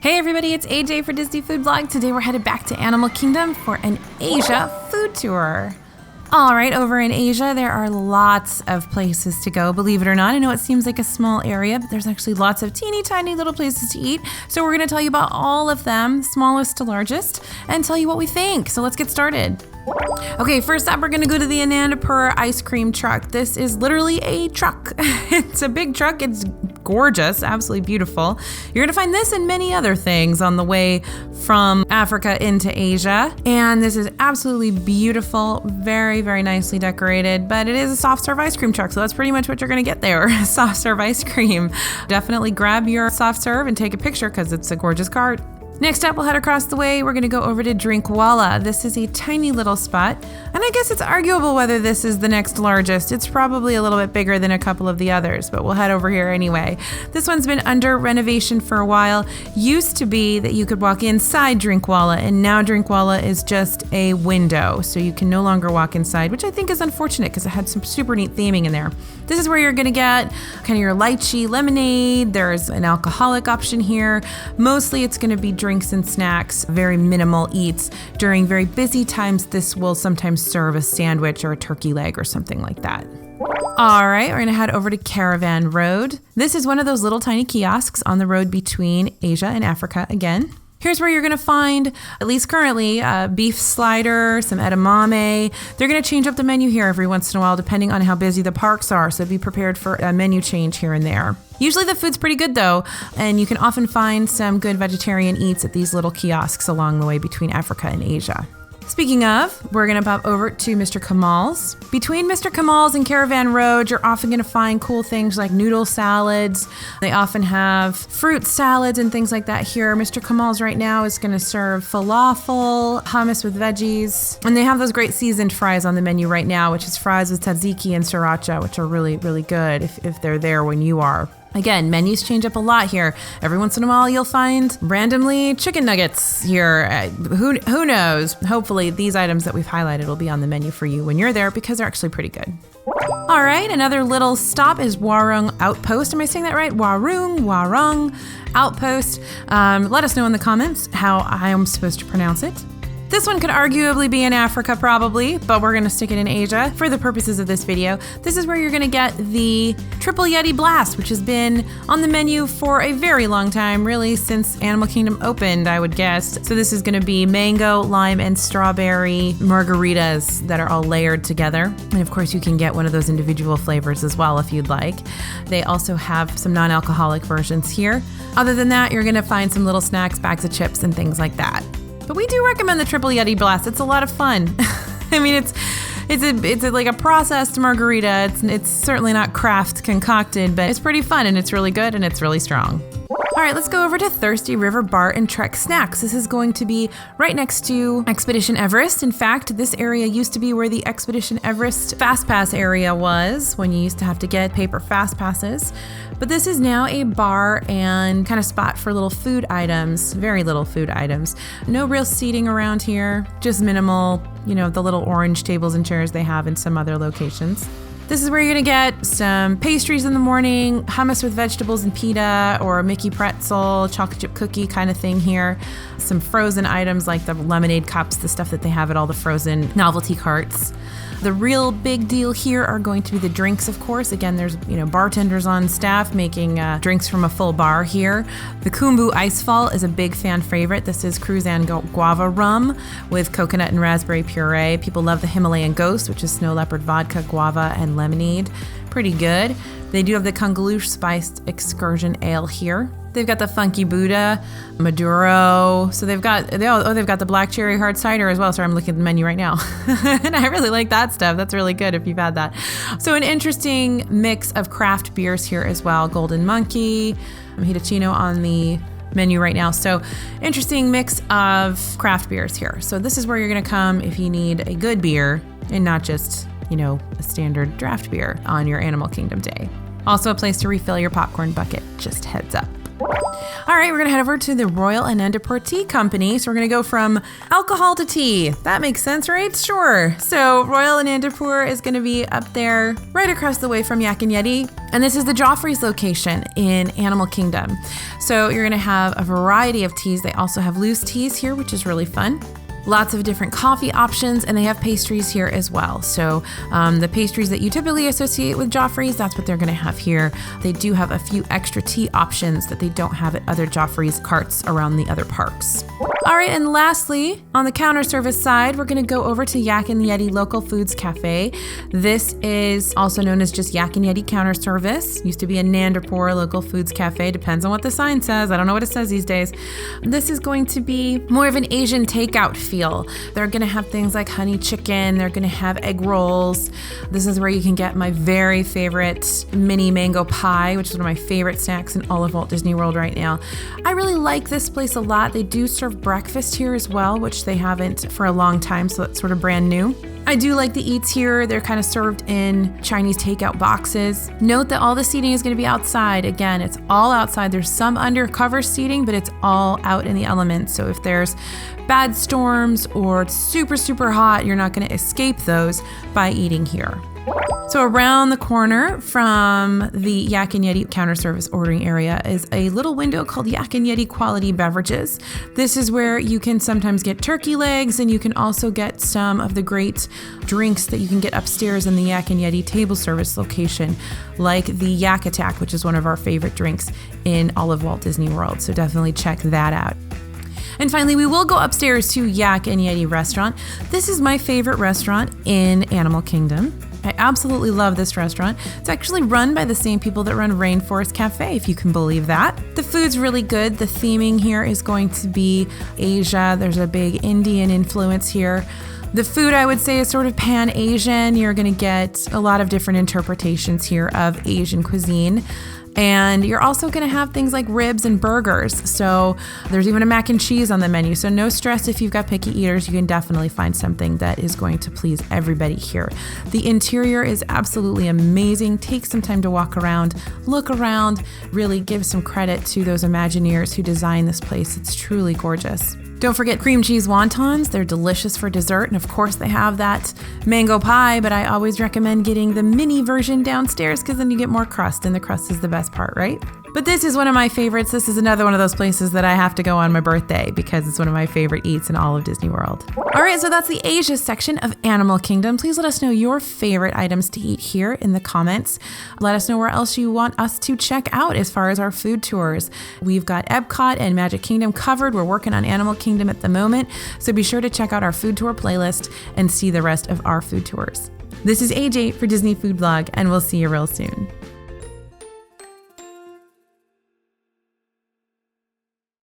Hey everybody, it's AJ for Disney Food Blog. Today we're headed back to Animal Kingdom for an Asia food tour. All right, over in Asia, there are lots of places to go, believe it or not. I know it seems like a small area, but there's actually lots of teeny tiny little places to eat. So we're gonna tell you about all of them, smallest to largest, and tell you what we think. So let's get started. Okay, first up, we're gonna go to the Anandapur ice cream truck. This is literally a truck. It's a big truck, it's gorgeous, absolutely beautiful. You're gonna find this and many other things on the way from Africa into Asia. And this is absolutely beautiful, very, very nicely decorated, but it is a soft serve ice cream truck, so that's pretty much what you're gonna get there, soft serve ice cream. Definitely grab your soft serve and take a picture because it's a gorgeous cart. Next up, we'll head across the way. We're gonna go over to Drinkwalla. This is a tiny little spot, and I guess it's arguable whether this is the next largest. It's probably a little bit bigger than a couple of the others, but we'll head over here anyway. This one's been under renovation for a while. Used to be that you could walk inside Drinkwalla, and now Drinkwalla is just a window, so you can no longer walk inside, which I think is unfortunate because it had some super neat theming in there. This is where you're gonna get kind of your lychee lemonade. There's an alcoholic option here. Mostly it's gonna be drinks and snacks, very minimal eats. During very busy times, this will sometimes serve a sandwich or a turkey leg or something like that. All right, we're gonna head over to Caravan Road. This is one of those little tiny kiosks on the road between Asia and Africa again. Here's where you're gonna find, at least currently, beef slider, some edamame. They're gonna change up the menu here every once in a while depending on how busy the parks are, so be prepared for a menu change here and there. Usually the food's pretty good though, and you can often find some good vegetarian eats at these little kiosks along the way between Africa and Asia. Speaking of, we're gonna pop over to Mr. Kamal's. Between Mr. Kamal's and Caravan Road, you're often gonna find cool things like noodle salads. They often have fruit salads and things like that here. Mr. Kamal's right now is gonna serve falafel, hummus with veggies, and they have those great seasoned fries on the menu right now, which is fries with tzatziki and sriracha, which are really, really good if they're there when you are. Again, menus change up a lot here. Every once in a while, you'll find randomly chicken nuggets here. Who knows? Hopefully, these items that we've highlighted will be on the menu for you when you're there because they're actually pretty good. All right, another little stop is Warung Outpost. Am I saying that right? Warung Outpost. Let us know in the comments how I am supposed to pronounce it. This one could arguably be in Africa probably, but we're gonna stick it in Asia for the purposes of this video. This is where you're gonna get the Triple Yeti Blast, which has been on the menu for a very long time, really since Animal Kingdom opened, I would guess. So this is gonna be mango, lime, and strawberry margaritas that are all layered together. And of course you can get one of those individual flavors as well if you'd like. They also have some non-alcoholic versions here. Other than that, you're gonna find some little snacks, bags of chips, and things like that. But we do recommend the Triple Yeti Blast. It's a lot of fun. I mean, it's like a processed margarita. It's certainly not craft concocted, but it's pretty fun and it's really good and it's really strong. All right, let's go over to Thirsty River Bar and Trek Snacks. This is going to be right next to Expedition Everest. In fact, this area used to be where the Expedition Everest Fast Pass area was when you used to have to get paper fast passes. But this is now a bar and kind of spot for little food items, very little food items. No real seating around here, just minimal, the little orange tables and chairs they have in some other locations. This is where you're gonna get some pastries in the morning, hummus with vegetables and pita, or a Mickey pretzel, chocolate chip cookie kind of thing here. Some frozen items like the lemonade cups, the stuff that they have at all the frozen novelty carts. The real big deal here are going to be the drinks, of course. Again, there's bartenders on staff making drinks from a full bar here. The Kumbu Icefall is a big fan favorite. This is Cruzan Guava rum with coconut and raspberry puree. People love the Himalayan Ghost, which is snow leopard vodka, guava, and lemonade. Pretty good. They do have the Kungaloosh spiced excursion ale here. They've got the Funky Buddha, Maduro. So they've got the black cherry hard cider as well. Sorry, I'm looking at the menu right now. And I really like that stuff. That's really good if you've had that. So an interesting mix of craft beers here as well. Golden Monkey, Hitachino on the menu right now. So interesting mix of craft beers here. So this is where you're gonna come if you need a good beer and not just, a standard draft beer on your Animal Kingdom day. Also a place to refill your popcorn bucket, just heads up. All right, we're gonna head over to the Royal Anandapur Tea Company. So we're gonna go from alcohol to tea. That makes sense, right? Sure. So Royal Anandapur is gonna be up there right across the way from Yak and Yeti. And this is the Joffrey's location in Animal Kingdom. So you're gonna have a variety of teas. They also have loose teas here, which is really fun. Lots of different coffee options, and they have pastries here as well. So the pastries that you typically associate with Joffrey's, that's what they're gonna have here. They do have a few extra tea options that they don't have at other Joffrey's carts around the other parks. All right, and lastly, on the counter service side, we're gonna go over to Yak and Yeti Local Foods Cafe. This is also known as just Yak and Yeti Counter Service. Used to be Anandapur Local Foods Cafe, depends on what the sign says. I don't know what it says these days. This is going to be more of an Asian takeout feel. They're gonna have things like honey chicken, they're gonna have egg rolls. This is where you can get my very favorite mini mango pie, which is one of my favorite snacks in all of Walt Disney World right now. I really like this place a lot. They do serve breakfast here as well, which they haven't for a long time, so it's sort of brand new. I do like the eats here. They're kind of served in Chinese takeout boxes. Note that all the seating is going to be outside. Again, it's all outside. There's some undercover seating, but it's all out in the elements. So if there's bad storms or it's super, super hot, you're not going to escape those by eating here. So around the corner from the Yak and Yeti counter service ordering area is a little window called Yak and Yeti Quality Beverages. This is where you can sometimes get turkey legs, and you can also get some of the great drinks that you can get upstairs in the Yak and Yeti table service location, like the Yak Attack, which is one of our favorite drinks in all of Walt Disney World. So definitely check that out. And finally, we will go upstairs to Yak and Yeti Restaurant. This is my favorite restaurant in Animal Kingdom. I absolutely love this restaurant. It's actually run by the same people that run Rainforest Cafe, if you can believe that. The food's really good. The theming here is going to be Asia. There's a big Indian influence here. The food, I would say, is sort of pan-Asian. You're going to get a lot of different interpretations here of Asian cuisine. And you're also going to have things like ribs and burgers. So there's even a mac and cheese on the menu. So no stress if you've got picky eaters. You can definitely find something that is going to please everybody here. The interior is absolutely amazing. Take some time to walk around, look around, really give some credit to those Imagineers who designed this place. It's truly gorgeous. Don't forget cream cheese wontons. They're delicious for dessert. And of course they have that mango pie, but I always recommend getting the mini version downstairs because then you get more crust, and the crust is the best part, right? But this is one of my favorites. This is another one of those places that I have to go on my birthday because it's one of my favorite eats in all of Disney World. All right, so that's the Asia section of Animal Kingdom. Please let us know your favorite items to eat here in the comments. Let us know where else you want us to check out as far as our food tours. We've got Epcot and Magic Kingdom covered. We're working on Animal Kingdom at the moment, so be sure to check out our food tour playlist and see the rest of our food tours. This is AJ for Disney Food Blog, and we'll see you real soon.